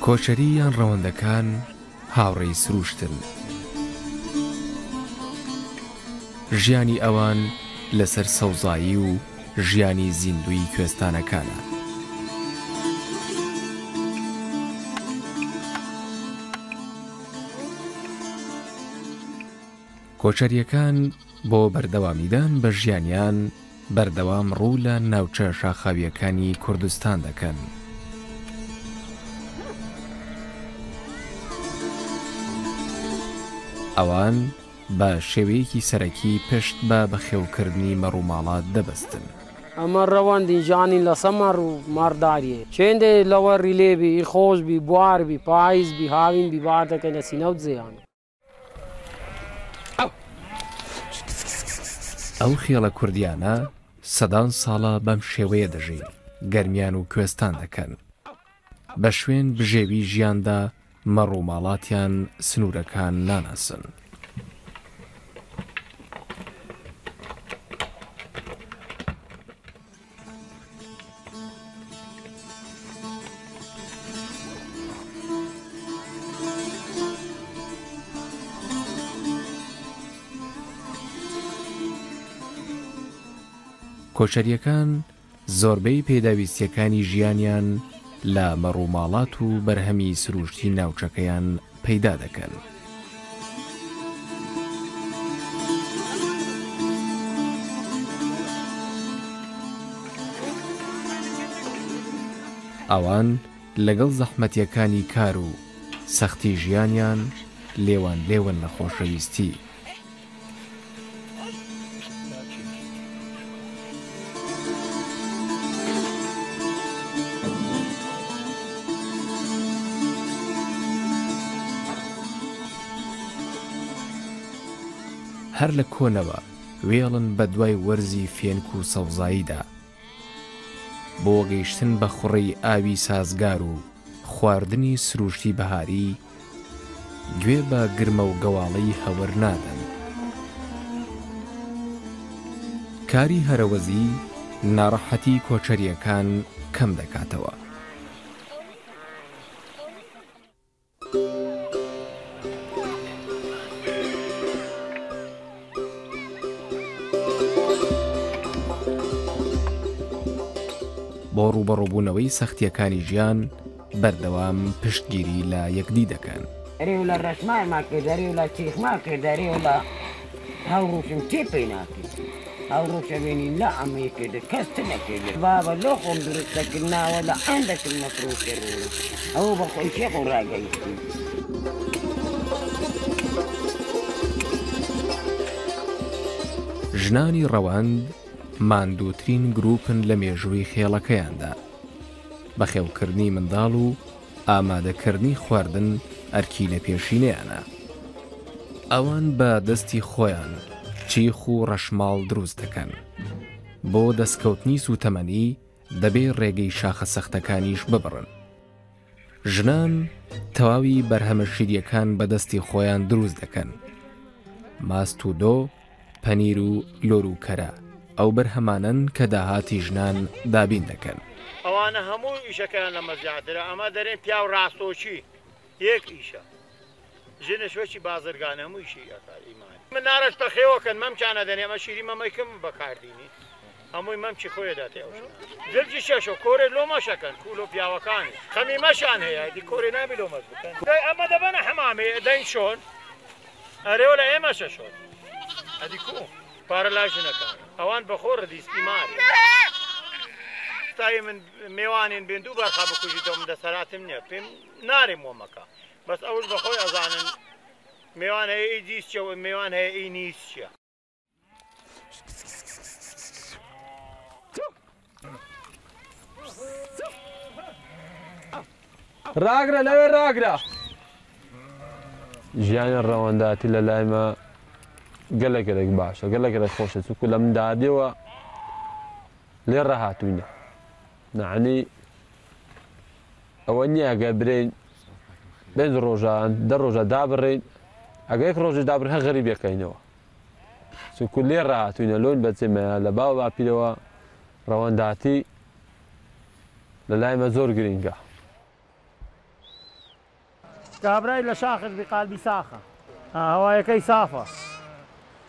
کۆچەری یان ڕەوەندەکان هاوڕێی سروشتن. ژیانی ئەوان لەسەر سەوزایی و ژیانی زیندوی کوێستانەکانە. کۆچەریەکان بۆ بەردەوامیدان بە ژیانیان بەردەوام ڕوو لە ناوچە شاخاویەکانی کوردستان دەکەن. ئەوان بە شێوەیەکی سەرەکی پشت بە بەخێوکردنی مەڕووماڵات دەبەستن. ئەمە ڕەوەندی ژانی لە سەمەڕ و ماڕداریە چێندێ لەوە ڕیلێبی خۆشبی بواربی پاییزبی هاوینبی باردەکەن لە سینەوت زیان. ئەو خێڵە کوردیانە سەدان ساڵە بەم شێوەیە دەژین، گەرمیان و کوێستان دەکەن. بە شوێن بژێوی ژیاندا مەڕووماڵاتیان سنوورەکان ناناسن. کۆچەریەکان زۆربەی پێداویستیەکانی ژیانیان لە مەڕووماڵات و بەرهەمی سروشتی ناوچەکەیان پەیدا دەکەن. ئەوان لەگەڵ زەحمەتیەکانی کار و سەختی ژیانیان لێوان لێون لە خۆشەویستی. هەر لە کۆنەوە وێڵن بە دوای وەرزی فێنک و سەوزاییدا بۆ گەیشتن بە خوڕی ئاوی سازگار و خواردنی سروشتی بەهاری گوێ بە گرمە و گەواڵەی هەور نادەن. کاری هەرەوەزی ناڕەحەتی کۆچەریەکان کەم دەکاتەوە. بۆ ڕوبەڕووبوونەوەی سەختیەکانی ژیان بەردەوام پشتگیری لە یەکدی دەکەن. دەری و لە ڕەشمایما کرد، دەری و لە چیخما کرد، دەری و لە هەوڕووشم تێ پێی ناکرد. هەوڕووشە بینی لە ئەمەی کرد کەس تە نەکرد. بابە لۆ خۆم دروست دەکردناوە لە ئەندەکرد مەفرۆ کرد. ئەوە بە خۆی شێخ و ڕاگەیشتی. ژنانی ڕەوەند ماندووترین گروپن لە مێژووی خێڵەکەیاندا. بەخێوکردنی منداڵ و ئامادەکردنی خواردن ئەرکی لە پێشینەیانە. ئەوان بە دەستی خۆیان چیخ و ڕەشماڵ دروست دەکەن. بۆ دەستکەوتنی سوتەمەنی دەبێ ڕێگەی شاخە سەختەکانیش ببڕن. ژنان تەواوی بەرهەمە شیریەکان بە دەستی خۆیان دروست دەکەن. ماست و دۆ، پەنیر و لۆر و کەرە ئەو بەرهەمانن کە داهاتی ژنان دابین دەکەن. ئەوانە هەموو ئیشەکەیان لە مەزیاترە. ئەمە دەرێن پیا و ڕاستۆچی یەک ئیشە. ژنەشوەکی بازرگان هەموو ئیشی ئەکار ئیمان. من نارەش تەخێوەکەن مەمچانە دەنێ ئەمە شیری مەمەیکم بەکاردینی هەمووی مەمچی خۆیە داتێوە. جلجی شەشە کۆرێ لۆمەشەکەن کوولۆ پیاوەکانی خەمی مەشان هەیە دی کۆرێ نابی لۆمەش بکەن. ئەمە دەبەنە حەمامێ دەین شۆن ئەرێوە لە ئێمەشە شۆن ئەدی کو پارە لاژنەکان ئەوان بەخۆ ڕدیستی ماری. تای من میوانین بین دوو بەرخا بکوژیتەوە من دەسەراتم نییە پێم نارێم وەمەکە بەس ئەوش بەخۆی ئەزانن میوان هەیە ئەی دیستچە و میوان هەیە ئەی نیستچە. ڕاگرە لەوێ ڕاگرە. ژیانی ڕەوەنداتی لە لایمە گەلێک باشە، گەلێک خۆشە چونکو لە منداڵیەوە لێ ڕەهاتووینە. نەعنی ئەوە نییە ئەگەر برین بێن ڕۆژان دە ڕۆژە دابڕین ئەگە یەک ڕۆژی دابڕین هە غەریبەکەینەوە چونکو لێ ڕاهاتووینە لۆن بەچێمەیە لە باو باپیرەوە ڕەوەنداتی لە لایمە زۆر گرینگە. کابرای لە شاخت بقالبی ساخە هەوایەکەی سافە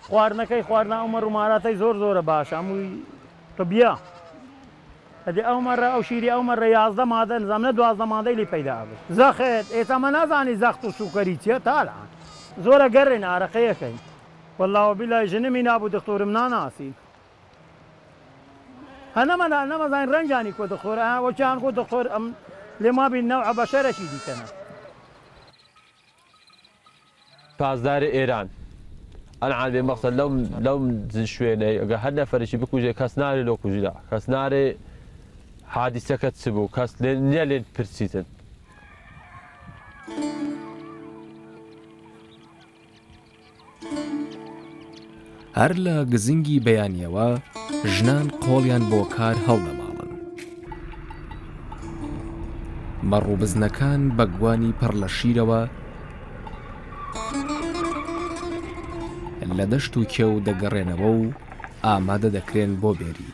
خواردنەکەی خواردنا ئەو مەڕووماراتەی زۆر زۆرە باشە هەمووی طبیە ئەدی ئەو مەڕە ئەو شیری ئەو مەڕە 11 مادە نزانە 12 مادەی لی پەیدا بێت زەخت ئێتەمە نازانی زەخت و سوکەری چیە تاالان زۆرە گەڕێن ئارەقەیەکەی والله بیلای ژنمی نابوو دکتۆرم ناناسی هەنەمەدا نەمەزان ڕەنجانی کۆ دەخۆرە وەچیان کۆ دەخۆر ئەم لێما بین نەوع بەشەرەشی دیکەنە پاسداری ئێران ئەنعام بێ مەقسەد لەو شوێنەی ئەگە هەر نەفەرێکی بکوژێ کەس نارێ لۆ کوژدا کەس نارێ حادیسەکەت چ بوو کەس نییە لێن پرسیتن هەر لە گزنگی بەیانیەوە ژنان قۆڵیان بۆ کار هەڵدەماڵن مەڕووبزنەکان بە گوانی پڕ لە شیرەوە لە دەشت و کێو دەگەڕێنەوە و ئامادە دەکرێن بۆ بێری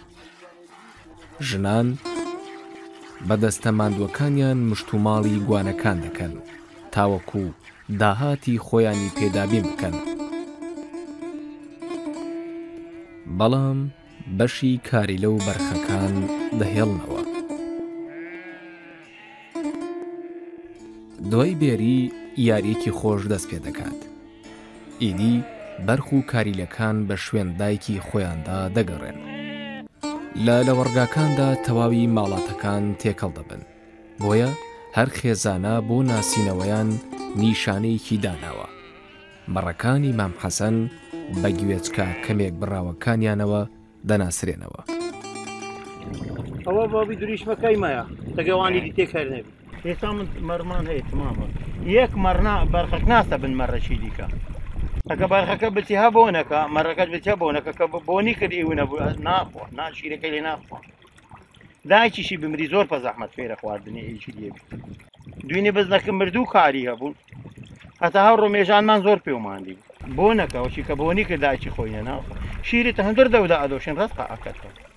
ژنان بەدەستە ماندووەکانیان مشتوماڵی گوانەکان دەکەن تاوەکو داهاتی خۆیانی پێدابین بکەن بەڵام بەشی کاری لەو بەرخەکان دەهێڵنەوە دوای بێری یاریەکی خۆش دەست پێ دەکات ئیدی بەرخ و کاریلەکان بە شوێن دایکی خۆیاندا دەگەڕێن لە لەوەڕگاکاندا تەواوی ماڵاتەکان تێکەڵ دەبن بۆیە هەر خێزانە بۆ ناسینەوەیان نیشانەیەکی داناوە مەڕەکانی مام حەسەن بە گوێچکە کەمێک بڕاوەکانیانەوە دەناسرێنەوە ئەوە بابی دریشمەکەی مەیە دەگەوانی دی تێکەرنێ ئێستا من مەرمان هەیە تمامە یەک مەڕنا بەرخەک ناستە بن مەڕەشی دیکە ئەگە بەرخەکە بچی هەبوونەکە مەڕەکەت بچە بۆنەکە کە بۆنی کرد ئێوە ناخوا ناشیرەکەی لێ ناخوا دایکیشی بمری زۆر بە زەحمەت فێرە خواردنی ئیشی لێبی دوینێ بزنەکە مردوو کاری هەبوون هەتا هەو ڕۆمێژانمان زۆر پێوماندی بۆنەکەەوەشی کە بۆنی کرد دایکی خۆی ناخوا شیرێتە هەندر دەودا ئەدۆشن ڕست ئاکەتەوە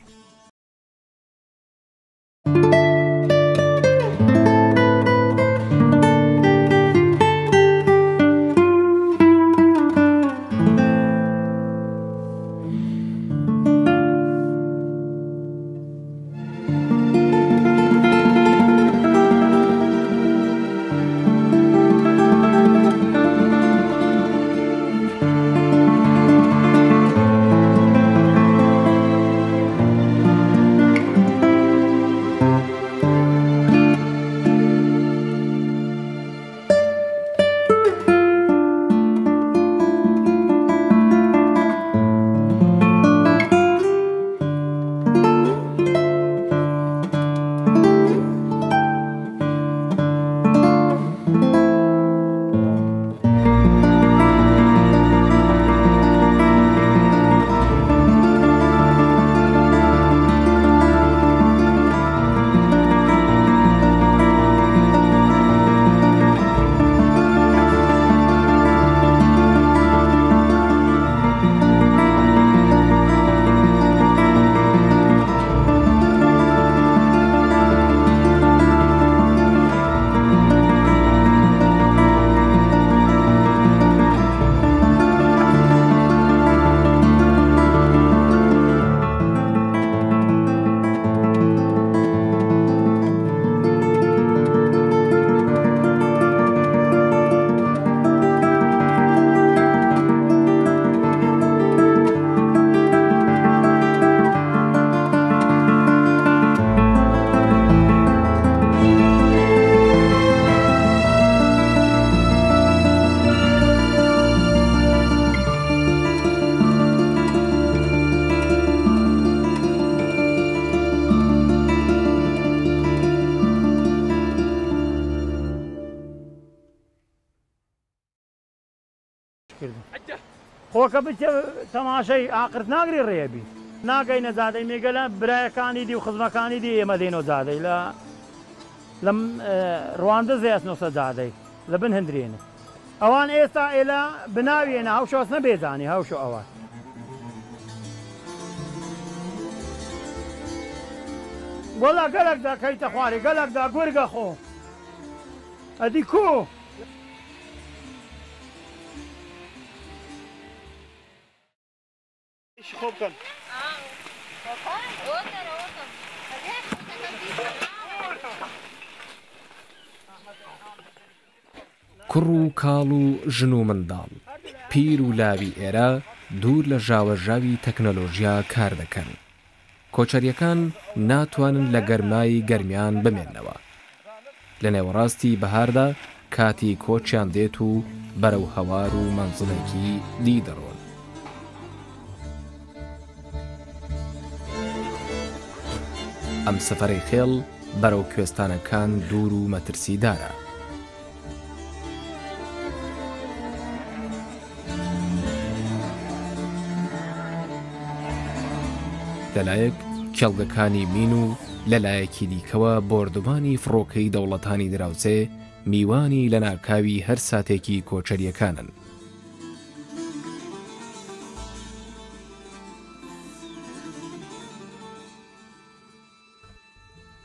خۆکە بچێ تەماشای ئاقرت ناگری ڕێبی ناگەی نەزادەی مێگەلە برایەکانی دی و خزمەکانی دی ئێمە دێنەوە زادەی لەم ڕواندە زیاسنۆسە زادەی لە بن هەندرێنە ئەوان ئێستا ئێلە بناوێنە هەوشۆس نەبێزانی هەوشۆ ئەوان وەڵا گەلێک دەکەیتە خوارێ گەلێکدا گورگە خۆ ئەدی کۆ خۆ بکەن کوڕ و کاڵ و ژن و منداڵ پیر و لاوی ئێرە دوور لە ژاوەژاوی تەکنەلۆژیا کار دەکەن. کۆچەریەکان ناتوانن لە گەرمایی گەرمیان بمێننەوە. لە نێوەڕاستی بەهاردا کاتی کۆچیان دێت و بەرەو هەوار و مەنزڵێکی دی دەڕۆن. ئەم سەفەرەی خێڵ بەرەو کوێستانەکان دوور و مەترسیدارە. لەلایەک کێڵگەکانی مین و لەلایەکی دیکەوە بۆردبانی فڕۆکەی دەوڵەتانی دراوسێ میوانی لە ناکاوی هەر ساتێکی کۆچەریەکانن.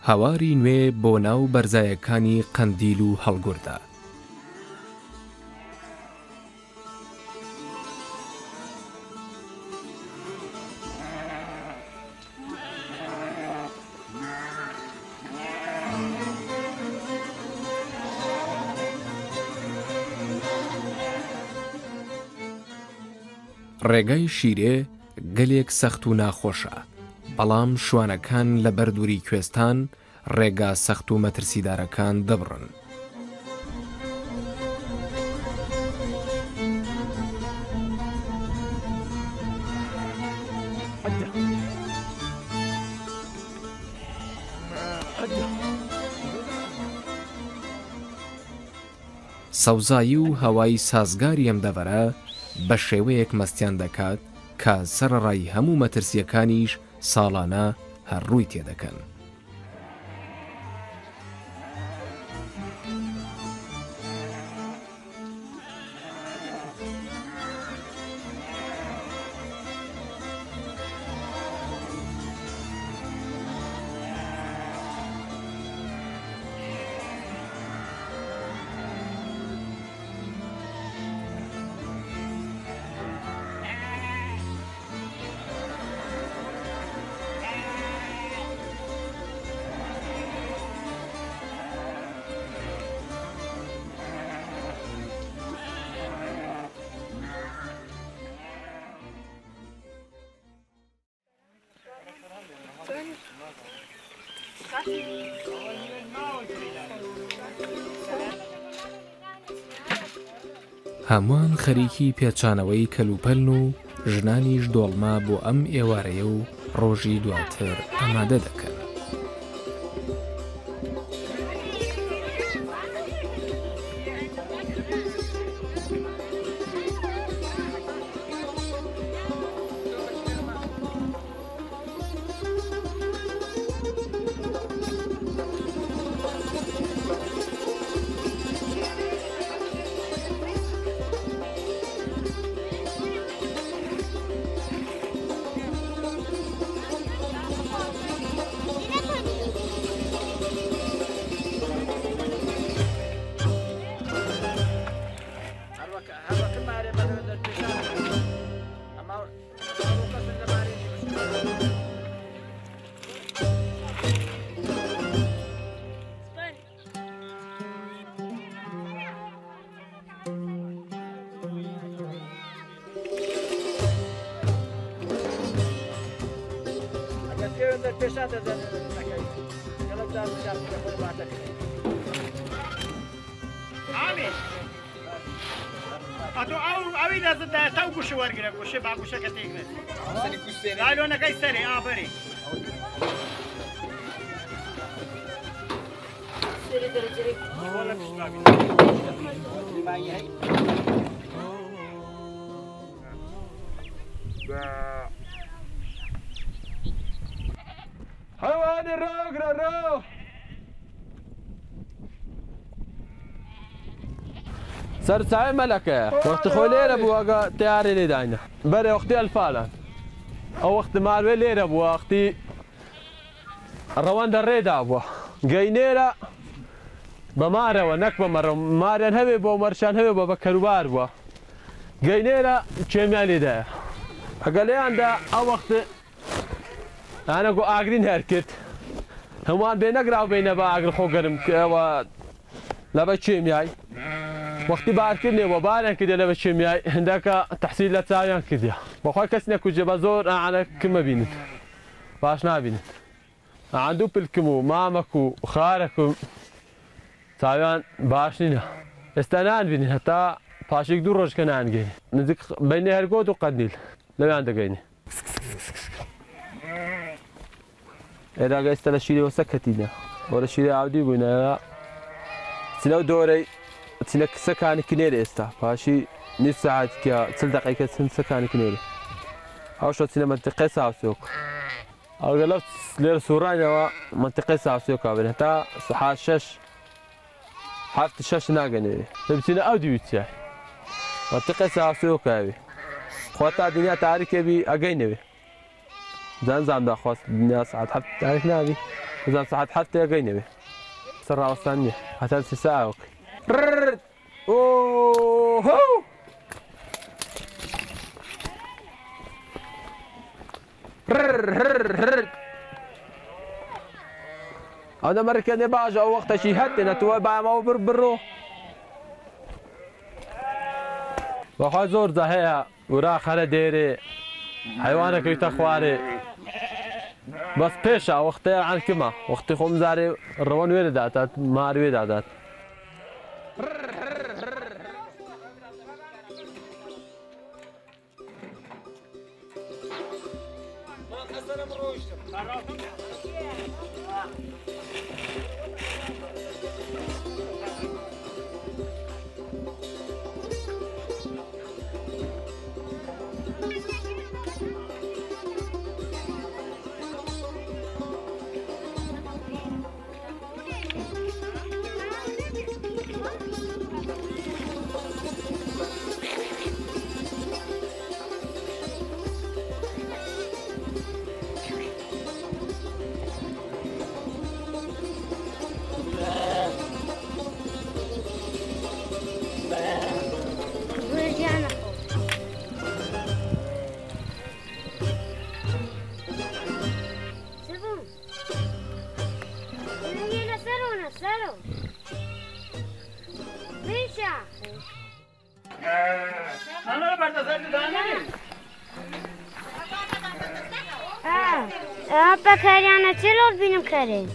هەواری نوێ بۆ ناو بەرزایەکانی قەندیل و هەڵگوردا. ڕێگای شیرێ گەلێک سەخت و ناخۆشە، بەڵام شوانەکان لە بەردووری کوێستان ڕێگا سەخت و مەترسیدارەکان دەبڕن. سەوزایی و هەوای سازگاری ئەم دەڤەرە بە شێوەیەک مەستیان دەکات کە سەرەڕای هەموو مەترسیەکانیش ساڵانە هەرڕووی تێدەکەن. هەمووان خەریکی پێچانەوەی کەلوپەلن و ژنانیش دۆڵما بۆ ئەم ئێوارەیە و ڕۆژی دواتر ئامادە دەکەن. ئەوی دەزدا تا و گوشە وەرگرە گوشە با گوشەکە تێکرێت لالۆنەکەی سەرێ ئابەرێ حەوانی ڕاگرە ڕاو سەرچاوی مەلەکەیە وەختی خۆی لێرە بووەگە تیارێ لێداینە بەرێ وەختی ئەلفالان ئەو وەختی ماروێ لێرە بووە وەختی ڕەوەندە ڕێدا بووە گەینێرە بە مارەوە نەک بە مەڕە ماریان هەوێ بۆ مەرشان هەوێ بۆ بە کەروبار بووە گەینێرە کێمیان لێدایە ئەگەر لێیاندا ئەو وەختە ئەنەگو ئاگرین هەر کرد هەمووان بێ نەگراو بینە بە ئاگر خۆگەرم ئەوە لەبە کێمیای وەختی بارکردنێەوە باریان کردێ لەبە کێمیای هەندەکە تەحسیل لە چاویان کردیا بەخوای کەس نەکوجێ بە زۆر ئەعانە کمە بینن باش نابینن ئەعان دوو پلکم و مامەک و خارەکم چاویان باش نینە ئێستا نانبینین هەتا پاشێک دوو ڕۆژکە نانگەین نزیک بینێ هەرگۆت و قەدنیل لەویان دەگەینێ ئێراگە ئێستا لە شیرەوە سەکەتینە بۆ لە شیرە ئاودی بووینە چنە دۆرەی چنە سەکانی کنێرە ئێستا پاشی نیف سەعاتێکە 40 دقیقە چەند سەکانی کنێرە ئەوشە چینە منتیقەی ساوسۆک ئەگە لەو لێرە سوڕانەوە منتیقەی ساوسۆکا بێن هەتا سەعات 6 ناگەنێرێ دەبچینە ئەو دیویچە منتیقەی ساوسۆکاوێ خۆ تا دنیا تاریکێبی ئەگەینەوێ زانزان داخواست دنیا ساعت 7 تاریک نابی زان ساعت 7 ئەگەینەوێ سەر ڕاوەستان نییە هەتا 3 ساعەوەکەی ئەوە مەرکێنێ باش ئەو وەختەشی هەتێنە تووە بامەوە بڕۆ بەخوا زۆر جا هەیە ورا خەرە دێرێ حیوانەکەویتە خوارێ بەس پێشە وەختەیە عەن کمە وەختی خۆم زارێ ڕەوە نوێ دەدات مار وێ دادات بەکاریانە چێ لۆ بینم کارێن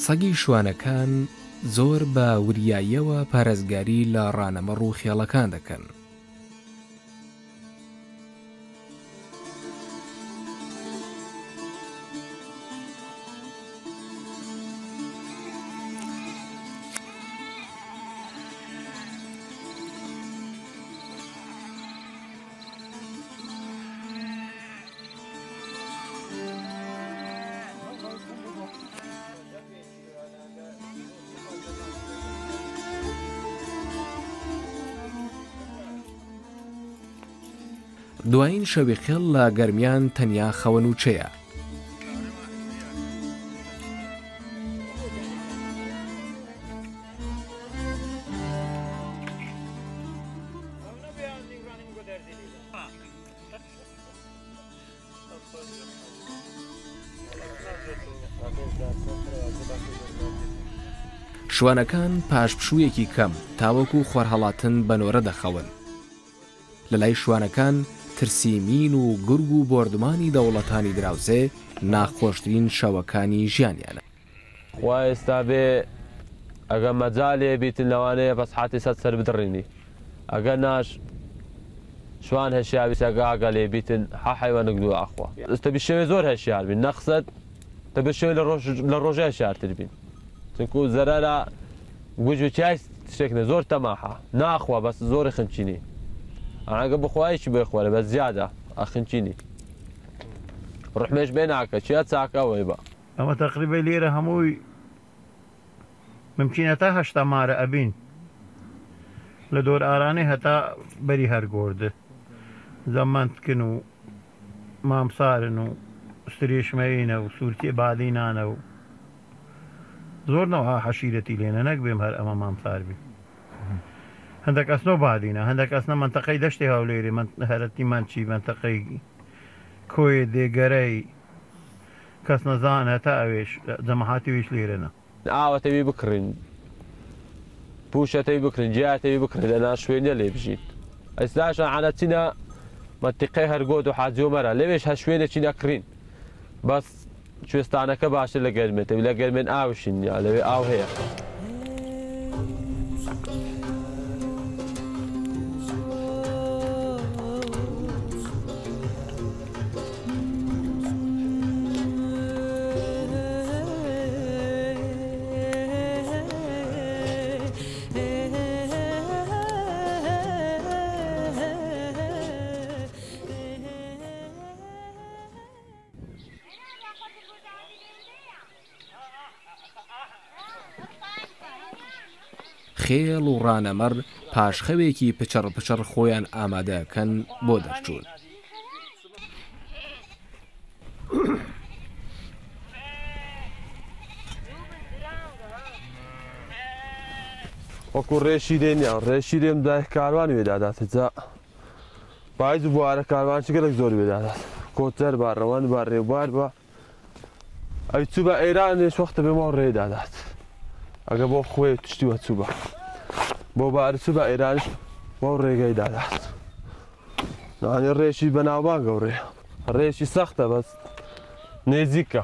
سەگی شوانەکان زۆر بە وریاییەوە پارێزگاری لە ڕانەمەڕ و خێڵەکان دەکەن. دوایین شەوی خێڵ لە گەرمیان تەنیا خەونوچەیە. شوانەکان پاشپشوویەکی کەم تاوەکو خۆرهەڵاتن بەنۆرە دەخەون. لە لای شوانەکان ترسیمین و گورگ و بۆردمانی دەوڵەتانی دراوسێ ناخۆشترین شەوەکانی ژیانیانە. خوا ئێستا بێ ئەگە مەجالێ بیتن لەوانەیە بەسحاتی سەد سەر بدڕینی ئەگە ناش شوان هالشيء بيساقا لي بيتن حيوان نقدو أخوة تبي الشيء زور هالشيء بين نقصد تبي الشيء للرجاء شعر تربين تكون زرارة وجو شيء شكله زور تماحة نا أخوة بس زور خنشيني أنا قبل أخويش بإخوة بس زيادة أخنشيني روح مش بينك شيء تساقا ويبا أما تقريبا ليرة هموي ممكن هشتا مارة أبين لدور آراني هتا بري هرگورد زمان تكنو مام صارنو استريش ماينو سورتي بعدينانو زور نوعا حشيرتي لينا نقبيم هر أما مام صاربي هندك أسنو بعدينا هندك أسنا منطقي دشتي هاوليري هرتي منشي منطقي كوي دي غري كاس نزان هتا اويش زمحاتي ويش ليرنا تبي بكرين بوشة تبي بكرين جاء تبي بكرين أنا شويني اللي بجيت إسلاش على تنا منطقة هرقود وحاجو مرة ليش هالشويني تنا كرين بس شو استعنا كباش لقرمن تبي لقرمن أوشين يعني أو هي خێڵ و ڕانەمەڕ پاشخەوێکی پچڕ پچڕ خۆیان ئامادەکەن بۆ دەرچوون. وەکو ڕێشی دێنیان ڕێشی دێم دای کاروان وێدادات جا باید و بوارە کاروان چگەلێک زۆر وێدادات کۆتەر با ڕەوەند با ڕێبوار بە ئەی چوو بە ئەیرانێش وەختە بێمەوە ڕێدادات ئەگە بۆ خۆی تشتی وە چوو بە بۆ بارە چوو بە ئەیرانش بۆ ڕێگەی دادات نانی ڕێشی بەناوبانگە و ڕێ ڕێشی سەختە بەس نێزیکە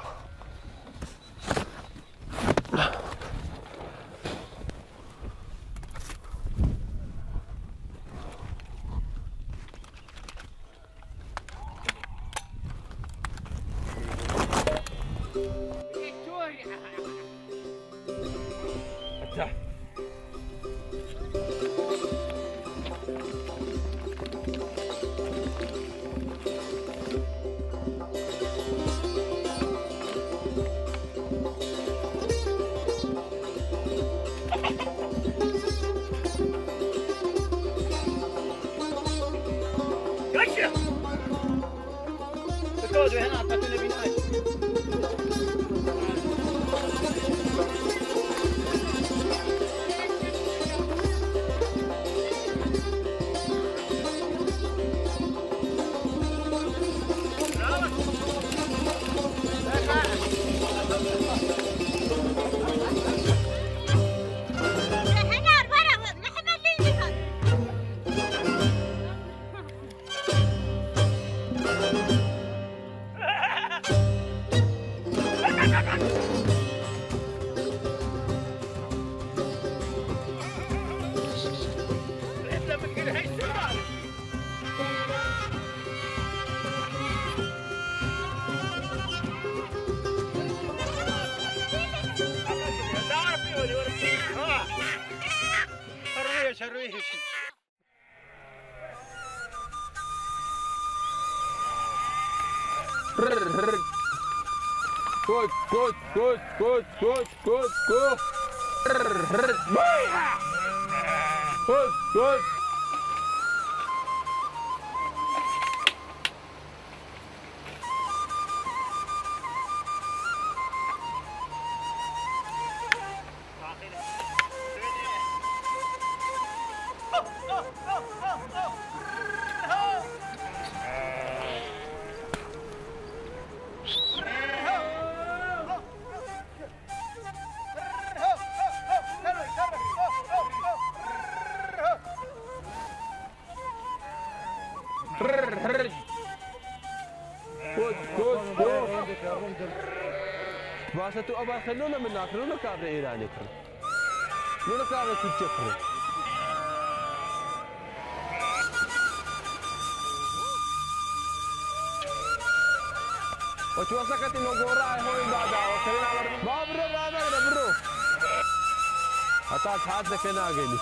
باشا تو أبا خلونا من هناك خلونا كابر إيراني كر خلونا كابر تجكر وتوسكت المقورة هو بعدها وكلنا على ما برو هتاك حادثة كنا قلي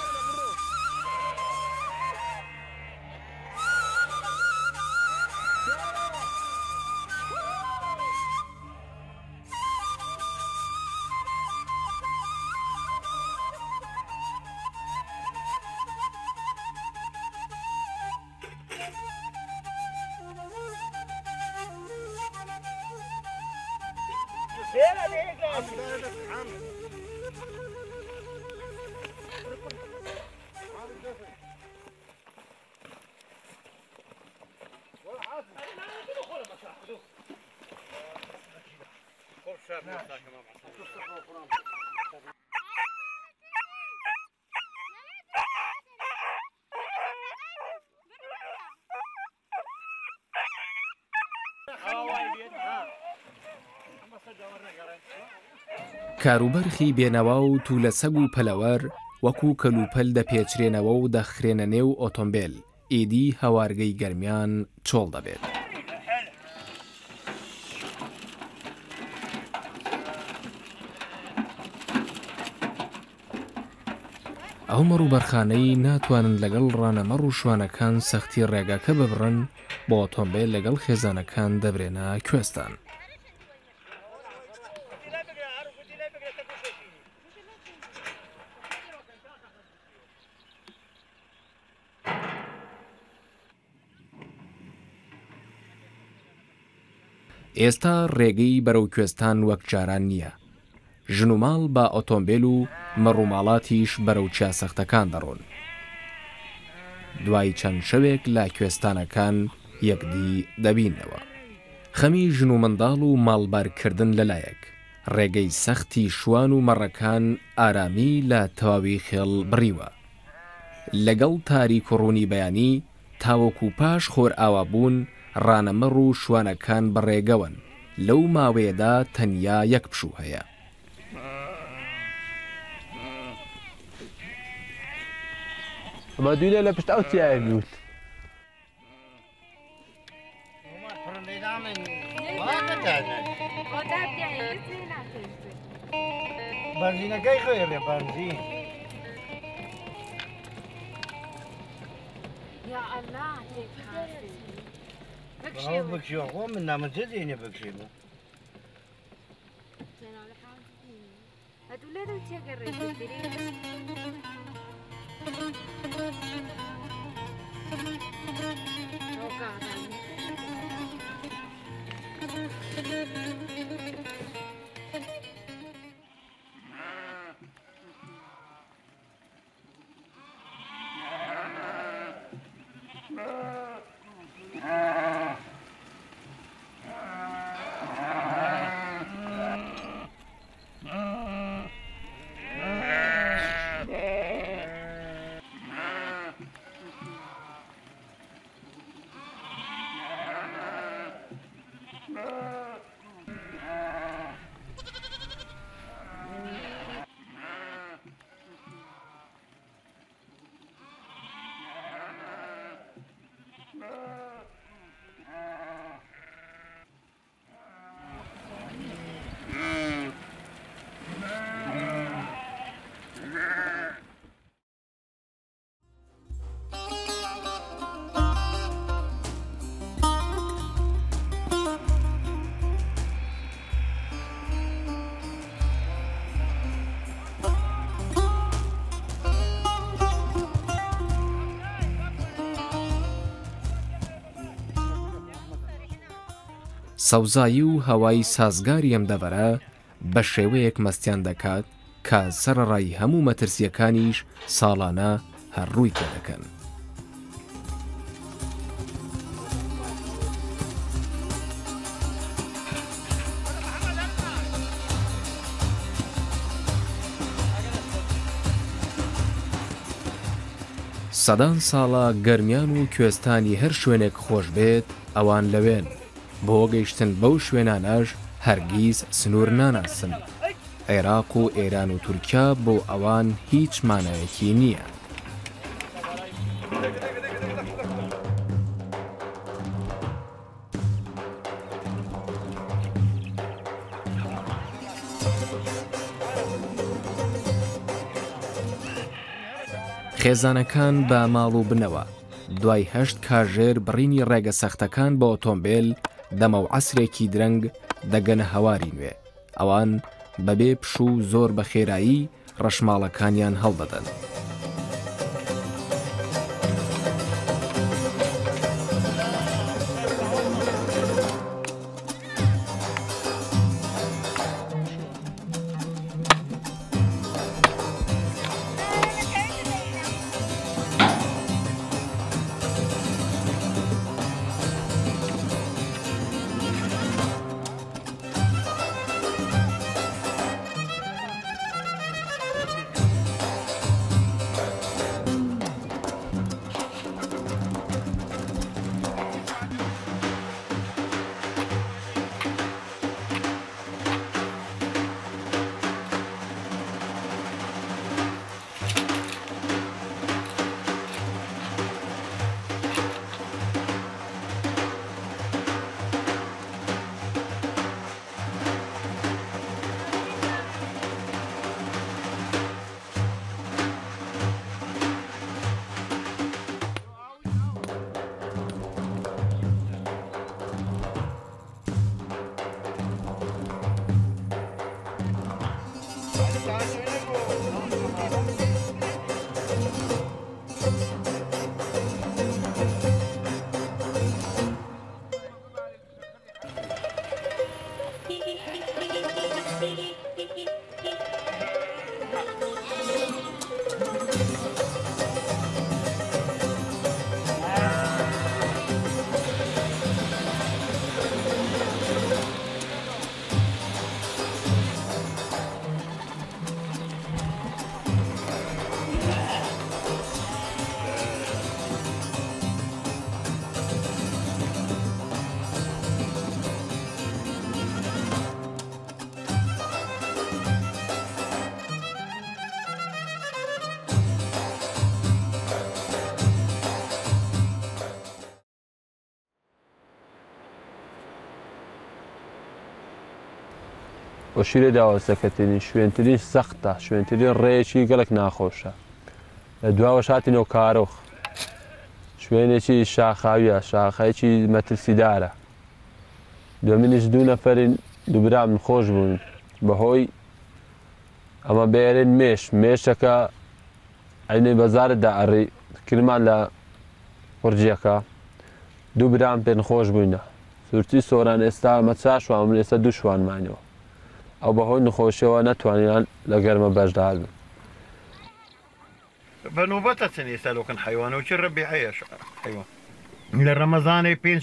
کاروبەرخی بێنەوا و توولە سەگ و پەلەوەر وەکو کەلوپەل دەپێچرێنەوە و دەخرێنە نێو ئۆتۆمبیل ئیدی هەوارگەی گەرمیان چۆڵ دەبێت. ئەو مەڕوبەرخانەی ناتوانن لەگەڵ ڕانەمەڕ و شوانەکان سەختی ڕێگاکە ببڕن بۆ ئۆتۆمبیل لەگەڵ خێزانەکان دەبرێنە کوێستان. ئێستا ڕێگەی بەرەو کوێستان وەک جاران نییە. ژن و ماڵ بە ئۆتۆمبیل و مەڕووماڵاتیش بەرەو چاسەختەکان دەڕۆن. دوای چەند شەوێک لە کوێستانەکان یەکدی دەبینەوە. خەمی ژن و منداڵ و ماڵبارکردن لەلایەک. ڕێگەی سەختی شوان و مەڕەکان ئارامی لە تەواوی خێڵ بڕیوە. لەگەڵ تاریک و ڕوونی بەیانی تاوەکو پاش خۆر ئاوابوون ڕانەمەڕ و شوانەکان بەڕێگەون. لەو ماوەیەدا تەنیا یەک پشوو هەیە. ما دوينا لا بشت اوتي يا بيوت بنزين كاي خير يا بنزين يا الله هو بكشي هو من نام زين بكشي هتولدوا تشجر سەوزایی و هەوای سازگاری ئەم دەڤەرە بە شێوەیەک مەستیان دەکات کە سەرەڕای هەموو مەترسیەکانیش ساڵانە هەرڕووی پێ دەکەن. سەدان ساڵە گەرمیان و کوێستانی هەر شوێنێک خۆش بێت ئەوان لەوێن. بۆ گەیشتن بەو شوێنانەش هەرگیز سنوور ناناسن. عێراق و ئێران و تورکیا بۆ ئەوان هیچ مانایەکی نییە. خێزانەکان بە ماڵ و بنەوە دوای 8 کاژێر بڕینی ڕێگە سەختەکان بە ئۆتۆمبیل دەمە و عەسرێکی درەنگ دەگەنە هەواری نوێ. ئەوان بەبێ پشوو زۆر بە خێرایی ڕەشماڵەکانیان هەڵدەدەن. وەشیرە داوەستەکەتنی شوێنترین سەختە، شوێنترین ڕێیەکی گەلک ناخۆشە. لە دواوە شاتینەوە کارۆخ، شوێنێکی شاخاویە، شاخەیەکی مەترسیدارە. دومینیش دوو نەفەرین دووبرا من خۆش بوون بەهۆی ئەمە بێرێن مێشەکە عینەی بەزارتدا ئەڕی کرمان لە قورجیەکە دوو برام پێن خۆش بووینە. سورتی سۆران ئێستا ئەمە چاشوان من ئێستا دوو شوانمانەوە. ئەو بەهۆی نخۆشیەوە نەتوانیان لە گەرمە بەشدار بن. بەنوبەتە چەند ئێستا لۆکن حیوانەوە چی ڕەبی هەیە حیوان لە ڕەمەزانێ پێنج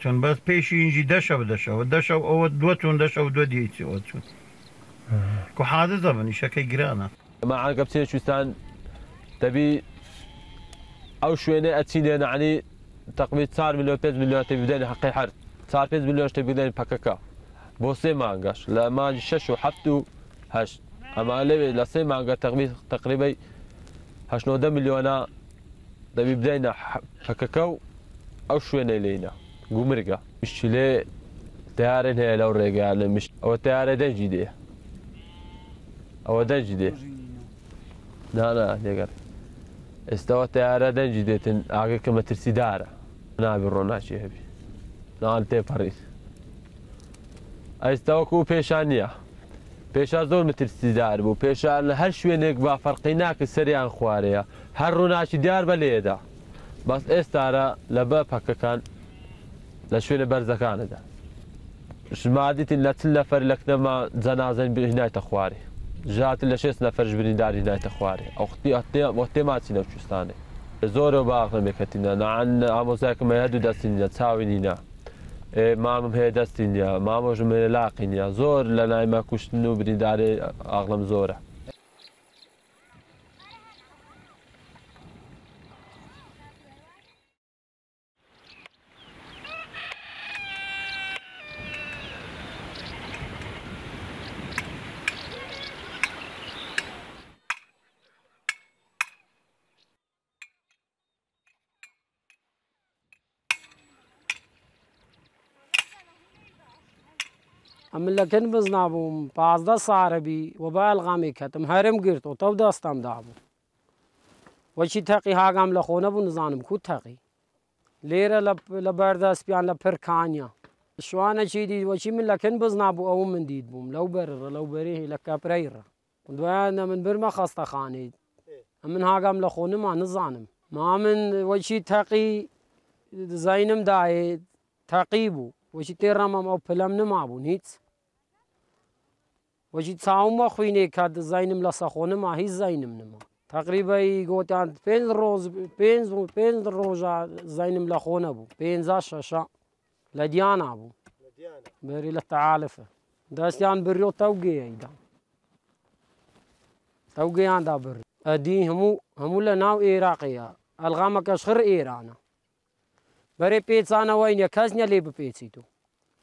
چوون بەس پێشی ئینجی دەشەو ئەوە دووەتون دەشەو دووە دیچەوە چوون کو حادثە بن ئیشەکەی گرانە. ئەمە ئاگە بچێ کوێستان دەبی ئەو شوێنە ئەچینێنە عنی تقریبا 4 ملیۆن 5 ملیۆن تێ بدەین حەقی هەر 4-5 ملیۆن تێ بدەین پەکەکە بۆ 3 مانگەش لە مانگی 6 و 7 و 8 ئەمە لەوێ لە 3 مانگە تقریبا 80 ملیۆنە دەبی بدەینە پەکەکە و ئەو شوێنەی لێینە گومرگە میشتی لێ تیارێن هەیە لەو ڕێگە لە میشت ئەوە تیارە دەنجی دێ ئەوە دەنجی دێ نانا لێگەر ئێستاەوە تیارە دەنجی دێتن ئاگەکە مەترسیدارە نابی ڕۆناچی هەبی نان تێپەڕیت ئەستاوەکو پێشان نییە پێشا زۆر مەترسیدار بوو پێشان لە هەر شوێنێک با فەرقی ناکە سەریان خوارەیە هەر ڕووناچی دیار بە لێدا بەس ئێستارە لە بە پەکەکان لە شوێنە بەرزەکانەدا ژمادیتین لە 40 نەفەر لە کنەما جەنازەن هینایتە خوارێ ژاتن لە 6 نەفەرش برینداری هینایتە خوارێ ئەو تێماچینە کوێستانێ زۆرە باغ نەمێکەتینە نەعان ئامۆزایکمە هەردوو دەستینە چاوی نینە مامم هەیە دەستی نیە مامۆژم هەیە لاقی نیە زۆر لە لایمە کوشتن و بریندارێ ئاغڵم زۆرە. ئەمن لەکەن بزنا بووم 15 ساڵە بی وەبای ئەلغامی کەتم هەرم گرت و تەو دەستم دابوو وشي تقي هاقام لخونه بو نزانم كو تقي ليرة لبردسبيان لبركانيا شوانا شيدي وشي من لكن بزنابو او من ديد بوم لو بريه لكا بريرة ودوانا من برما خاصة خاني من هاقام لخونه ما نزانم ما من وشي تقي زينم داي تقيبو وشي تيرامم او بلم نمابو نيت وشي تساوم خويني كاد زينم لسخونه ما هي زينم نما تقريبا قوتان بين روزا زينم لخونه بو بين شاشا لديانا بو بري للتعالفة داستيان بريو توقي ايدا توقي عند بري ادي همو لناو ايراقيا الغامك اشخر ايرانا بري بيتسانا وين يكاسنيا لي ببيتسيتو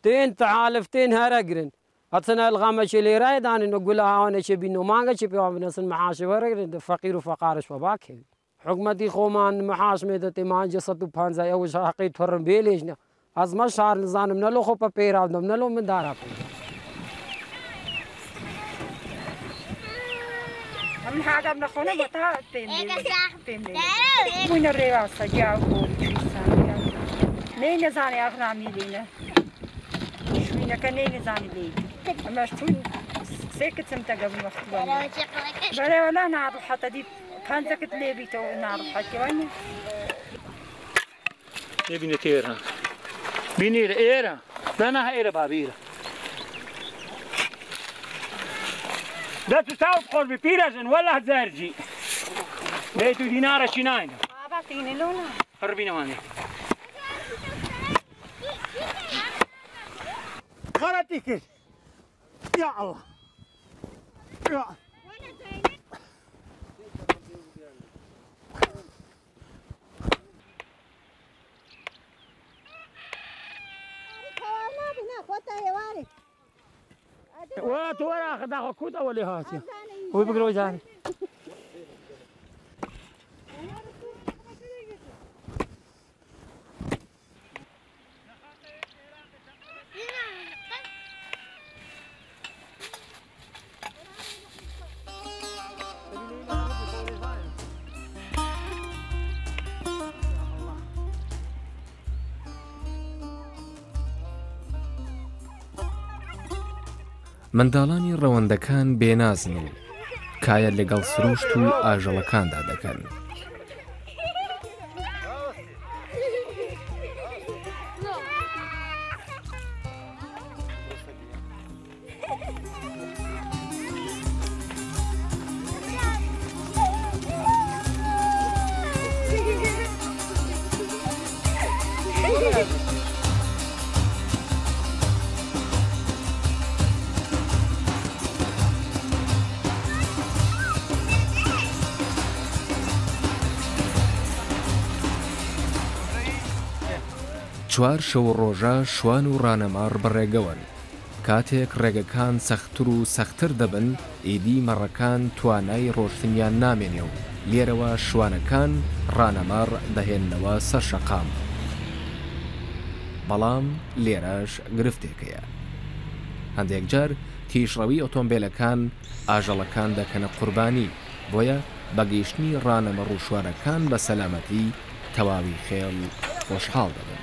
تين تعالفتين هرقرن أتنا الغامة اللي رايد أنا نقول لها أنا شبي نومانجا شبي وابنس المعاش ورقرن فقير وفقارش وباكي حكمتي خومان محاش ميدا تمان جسدو بانزا أو شاقي تورن بيليشنا از ما شهر نزانم نلو خو بپیراو نم نلو من دارا من حاجة من خونه بتا تيمي من الرياض سجاو كوريسان نين زاني أغنامي لينا شوينا كنين زاني لي أما شوين سكت سمتا قبل مختبر بلا ولا نعرف حتى دي كان زكت لي بيتو نعرف حتى وين يبي نتيرها بيني إيرا لنا إيرا بابيرا لا تساوي قرب بيرازن ولا زارجي بيتو دينار شناين بعطيني لونا قربينا ماني خلتك يا الله يا ولا تورا أخذ كوتا ولا هاتي هو بيقولوا جاني منداڵانی ڕەوەندەکان بێنازن و کایە لەگەڵ سروشت و ئاژەڵەکاندا دەکەن. چوار شەو ڕۆژە شوان و ڕانەماڕ بەڕێگەون کاتێک ڕێگەکان سەختتر و سەختتر دەبن ئیدی مەڕەکان توانای ڕۆشتنیان نامێنێ و لێرەوە شوانەکان ڕانەماڕ دەهێننەوە سەر شەقام بەڵام لێرەش گرفتێکەیە هەندێک جار تیژڕەوی ئۆتۆمبیلەکان ئاژەڵەکان دەکەنە قوربانی بۆیە بەگەیشتنی ڕانەمەڕ و شوانەکان بە سەلامەتی تەواوی خێڵ خۆشحاڵ دەبن.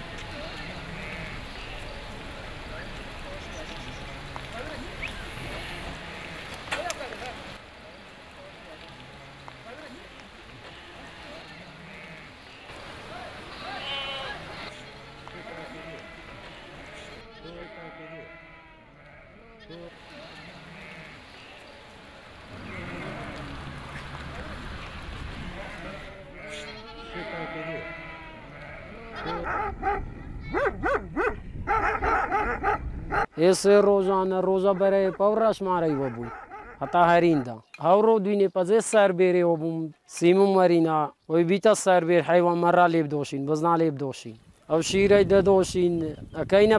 Esse roza bere pavrash marai wabu hata harinda hauro dine paze serbere wabum simum marina ويبيتا السربير حيوان مرة ليب دوشين بزنا ليب دوشين أو شيرة دا دوشين أكينا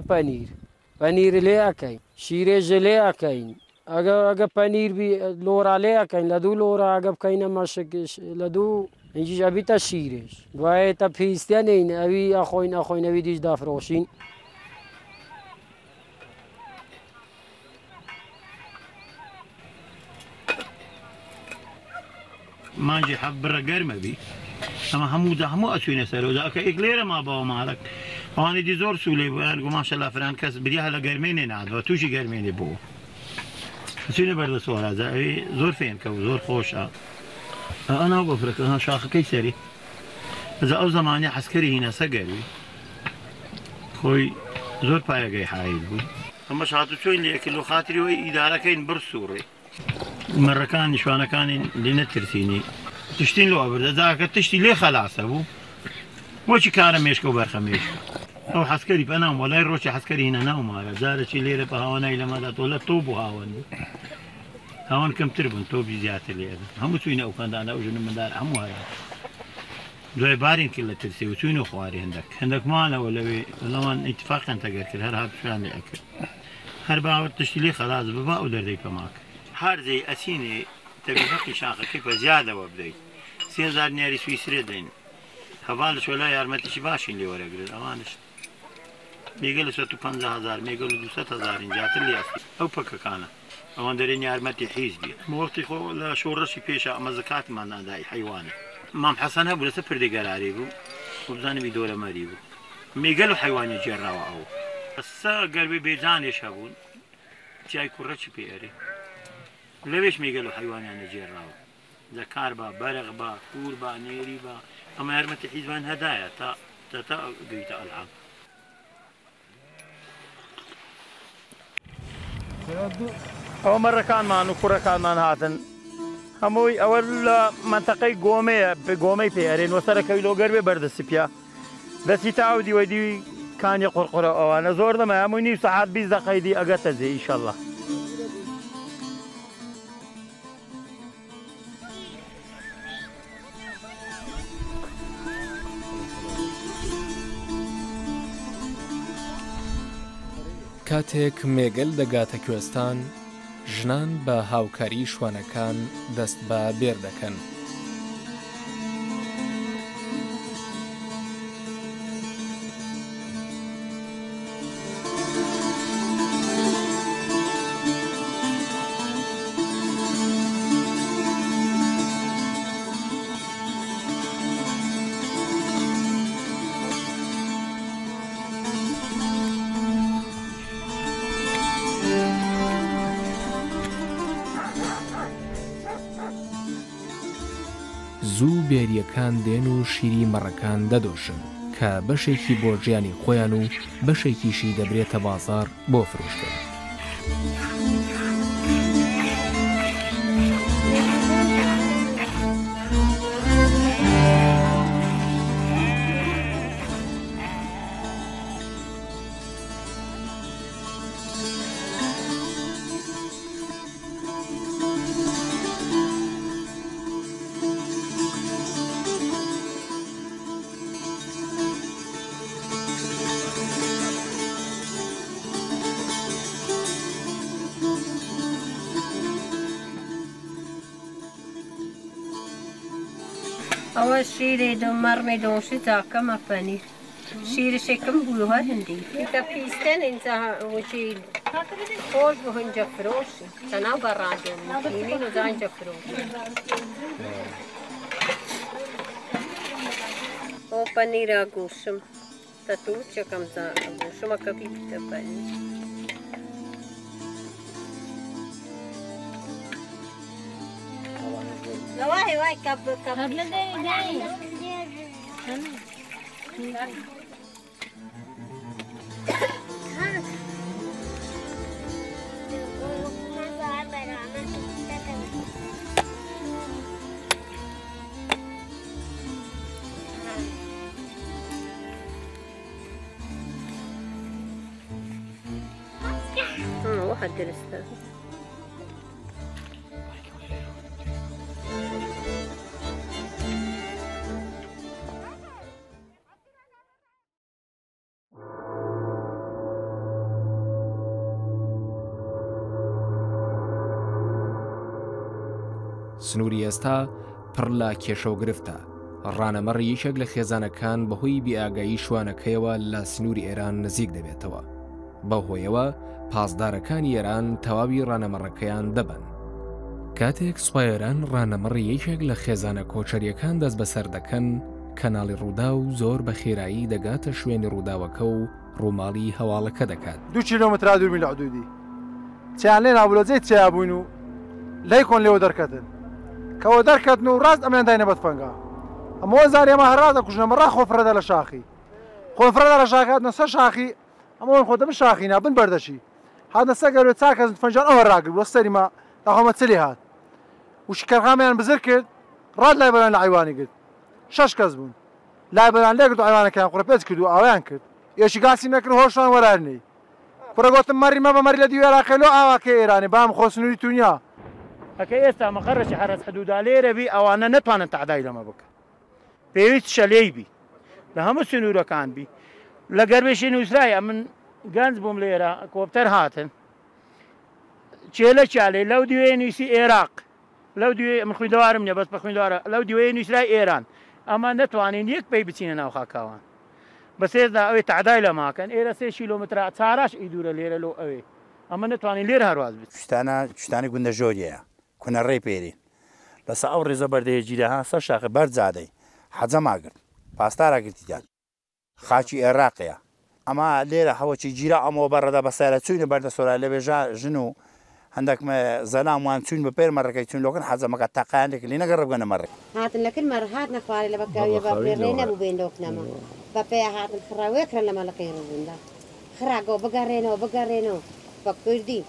بانير ليه أكين شيرة جليه أكين أجا بانير بي لورا ليه أكين لدو لورا أجا بكينا ماشك لدو إنجيش أبيتا شيرة دواء تبهيستيانين أبي أخوين أبي ديش دافروشين مانجي حب برا قرمة بي ئەمە هەموو ئەچوینە سەرۆدا ئەکە ئێک لێرە ما باوە ماڵک ئەوانەی دی زۆر سوولێ بۆ یارگو ماشەڵا فران کەس بریا لە گەرمێنێ نادەوە تووشی گەرمێنێ بۆ ئەچوینە بەردە سۆرازە ئەوێ زۆر فێنکە و زۆر خۆشە ئەنا بەفرەکە شاخەکەی سەری ئەزا ئەو زمانی حەسکەری هینەسە گەروی خۆی زۆر پایەگەی حایل بوو ئەمەش هاتوچۆین لە یەکلو خاتریەوەی ئیدارەکەین بڕ سووڕێ مەڕەکانی شوانەکانی لێ نەترسینی تشتین لەوە بردەداکە تشتی لێ خەلاسە بوو بۆچی کارە مێشکە و بەرخە مێشکە ئەو حەسکەری پەنام وەلای ڕۆژی حەسکەری هینە ناومارە جارەی لێرە بە هاوانای لەمەدا تۆ لە تۆ بوو هاوەن بوو هاوان کەمتر بوون تۆبی زیاتر لێرە هەموو چوینە ئەو خەندانە ئەو ژنە مندار هەموو هەیە دوای بارین کرد لە ترسێ و چوینە خواری هەندێکمانەوە لەوێ لەوان ئیتفاقیان تەگەر کرد هەر هاتوشیان لێ ئەکرد هەر باوە تشتی لێ خەلاص ببا ئەو دەردەی پەماکە هەردەی ئەچینێ تەبیحەقی شاخەکەی بە زیادەوە بدەیت 3000 دیاری سویسرێ دەین هەوا لە شۆلای یارمەتیشی باشین لێ وەرەگرن ئەوانش میگە لە 150,000 میگە لە 200,000 جاتر لێ ئەو پەکەکانە ئەوان دەرێن یارمەتی حیزبی وەختی خۆ لە شۆڕەشی پێشە ئەمە زەکاتمان نادای حیوانە مام حەسەن هەبوو لەسەر پردەگەراری بوو بزانمی دۆرەمەری بوو میگەل و حیوانی جێراوە ئەو ئەسا گەربێ بێجانێش هەبوون جای کوڕەچی پێێری لەوێش میگەل و حیوانیانە جێراوە زەکار بە بەرەغ بە کوور بە نێری بە ئەمە یارمەتی حیزبان هەدایە تا گەیتە ئەلعام ئەوە مەڕەکانمان و کوڕەکانمان هاتن هەمووی ئەوە لە منتەقەی گۆمەیە گۆمەی پێێرێن وەسەرەکەوی لۆگەر بێ بەردەسیپیا دەستی تاودی وەدی کانی قورقڕە ئەوانە زۆر دەمە هەمووی نیو سەعات 20 دقەیدی ئەگەتە جێ ئیشەڵڵا کاتێک مێگەل دەگاتە کوێستان ژنان بە هاوکاری شوانەکان دەست بە بێر دەکەن. زوو بێریەکان دێن و شیری مەڕەکان دەدۆشن کە بەشێکی بۆ ژیانی خۆیان و بەشێکیشی دەبرێتە بازار بۆ فرۆشتن. ئەوە شیری دو مەڕمی دۆشی تاکەمە پەنیر شیرشێکم بوو هەر هەندی کە پیستەن ئینجا وجی خۆش بوو هەنجە فرۆشی تەناو بەڕادێنین و زانجە فرۆش ئەو پەنیرە گوشم تەتوچەکەم گوشمەکە پیتە پەنیر لواهي واي كب واحد درسته سنووری ئێستا پڕ لە کێشە و گرفتە. ڕانەمەڕ یەکێک لە خێزانەکان بەهۆی بیئاگایی شوانەکەیەوە لە سنووری ئێران نزیک دەبێتەوە. بەو هۆیەوە پاسدارەکانی ئێران تەواوی ڕانەمەڕەکەیان دەبن. کاتێک سوپایەران ڕانەمەڕی یەکێک لە خێزانە کۆچەریەکان دەست بەسەر دەکەن کەناڵی ڕوودا و زۆر بە خێرایی دەگاتە شوێنی ڕووداوەکە و ڕووماڵی هەواڵەکە دەکات 2 کیلۆمتر دوور میل حدودی چیان لێ نابولۆجێ چیا بووین و لای کۆن لێوە دەرکەتن کەەوە دەرکەتن و ڕاست ئەمیان داینە بەتفەنگا ئەمەوە زاری ئەمە هەرازە کوژنەمەڕا خۆفرەدە لە شاخی خۆفرەدە لە شاخاتنە سەر شاخی ئەمەوە خۆ دەبن شاخی نابن بەردەشی هاتنە سەر گەورە چاکەس فەنجان ئەوە ڕاگرت وە سەریمە داخۆمە چلی هات و شکەرخامیان بزر کرد ڕاد لای بەران لە عیوانی کرد 6 کەس بوون لای بەران لێ کرد و عیوانەکەیان قوڕەپێچ کرد و ئاویان کرد ئێشی گاسی نەکرد هۆشان وەرارنەی کوڕەگۆتم مەڕیمە بە مەری لە دیوێراخێلۆ ئاواکە ئێرانی بام خۆ سنووری تونیا ئەکە ئێستا مەقەڕەشی حرەس حدودا لێرە بی ئەوانە نەتوانن تعدای لەمە بکە پێویست شەلەی بی لە هەموو سنوورەکان بی لە گەربێشی نووسرایە من گەنج بووم لێرە کۆپتەر هاتن چێلە چالێ لەو دوێ نووسی عێراق لەو دوێ من خوێندەوارم نییە بەس بە خوێندەوارە لەو دوێ نووسرای ئێران ئەمە نەتوانین یەک پێی بچینە ناو خاکاوان بەسێدا ئەوەی تعدای لە ماکەن ئێرە 3 کیلۆمتر چاراش ئیدورە لێرە لەو ئەوێ ئەمە نتوانین لێرە هەرواز بێت شتانی گوندە ژۆریەیە کونەڕێ پێرین لەسەر ئەو ڕێزە بەردەیە جیرەها سەر شاخە بەرجادەی حەجەماگرت پاستاراگرتیدان خاچی عێراقەیە ئەمە لێرە هەوەکی جیرا ئەمەوە بەڕەدا بەسەرە چوینە بەردە سۆرا لە بێژا ژن و هەندێکمە زەلاموان چوین بە پێر مەڕەکەی چون لۆکن حەزەمەکە تاقیانێک لی نەگەڕ بگەنە مەڕێ هاتن لەکرد مەڕ هات نەخوارێ لە بەکاویە بەڕێ نەبوو بێن لۆکنەمە بە پێ هاتن خڕاوێکرە لە مەڵەکەی ڕووندا خراگەوە بگەڕێنەوە بە کوردی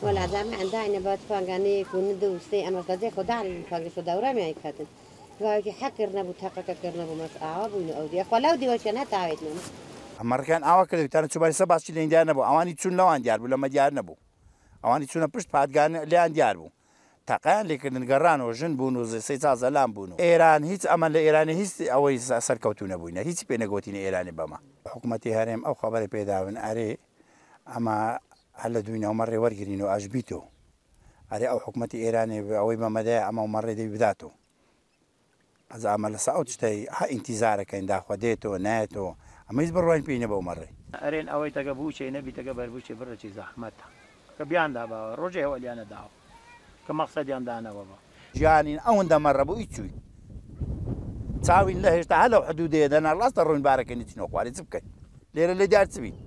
وەلادامە ئەنداینە بە تفانگانەیەک و ندوستەی ئەمەکەدەی خۆداری فانگەش و دەورامیای کاتن دوایکی حەکرد نەبوو تەقەکەکرد نەبوو مەس ئاوا بووین ئەو دیە خۆ لەو دیوەشە نەتاوێت نەمە ئەمەڕەکان ئاوا کردوتانە چوباری سە باسی لە ئیندیار نەبوو ئەوانی چون لەوان دیار بوو لەمە دیار نەبوو ئەوانی چونە پشت پادگان لیان دیار بوو تاقیان لێکردن گەڕانەوە ژن بوون و سەی زەلام بوون و ئێران هیچ ئەمە لە ئێرانی هیچ ئەوەی سەرکەوتو نەبووینە هیچ پێ نەگوتینە ئێرانی بەمە حکوومەتی هەرێم ئەو خەبەری پێداون ئەرێ ئەمە هەر لە دوینەوە مەڕێ وەرگرین و ئەژبیتۆ ئەرێ ئەو حکوومەتی ئێرانی ئەوەی بەمەدای ئەمە مەڕێ دەی بداتەوە ئەز ئەمە لەسە ئەو شتەی ها ئینتیزارەکەین داخوا دێتەوە نایەتەوە ئەمەیز بڕوان پێینە بەو مەڕێ ئەرێن ئەوەی تەگە بووچێ نەبی تەگە بەربووچێ بڕێکی زەحمەتە کە بیاندا باوە ڕۆژێ هەوەلیانە داوە کە مەقسەدیان دانەوە بە ژیانین ئەوەندە مەڕە بوو ئیچووی چاوین لە هێشتا هە لەو حدودەیە دەنا ڕاستە ڕووین بارەکەنی چنەوە خوارێ چ بکەین لێرە لە دیار چ بین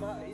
ما